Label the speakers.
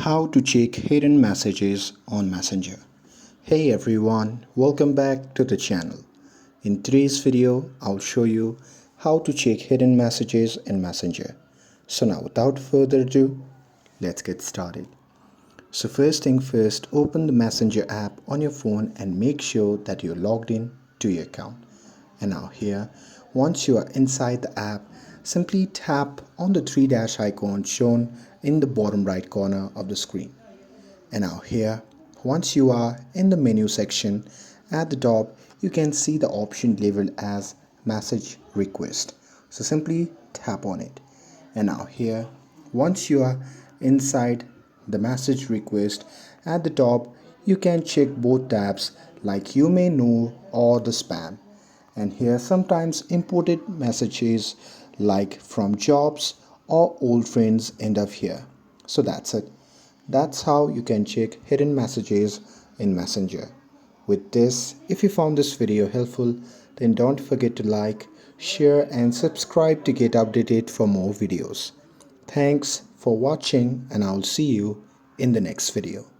Speaker 1: How to check hidden messages on Messenger. Hey everyone, welcome back to the channel. In today's video, I'll show you how to check hidden messages in Messenger. So now without further ado, let's get started. So first thing first, open the Messenger app on your phone and make sure that you're logged in to your account. And now here, once you are inside the app, simply tap on the three dash icon shown in the bottom right corner of the screen. And now here, once you are in the menu section, at the top you can see the option labeled as message request. So simply tap on it. And now here, once you are inside the message request, at the top you can check both tabs like you may know or the spam. And here sometimes imported messages like from jobs or old friends end up here. So that's it. That's how you can check hidden messages in Messenger. With this, if you found this video helpful, then don't forget to like, share and subscribe to get updated for more videos. Thanks for watching and I'll see you in the next video.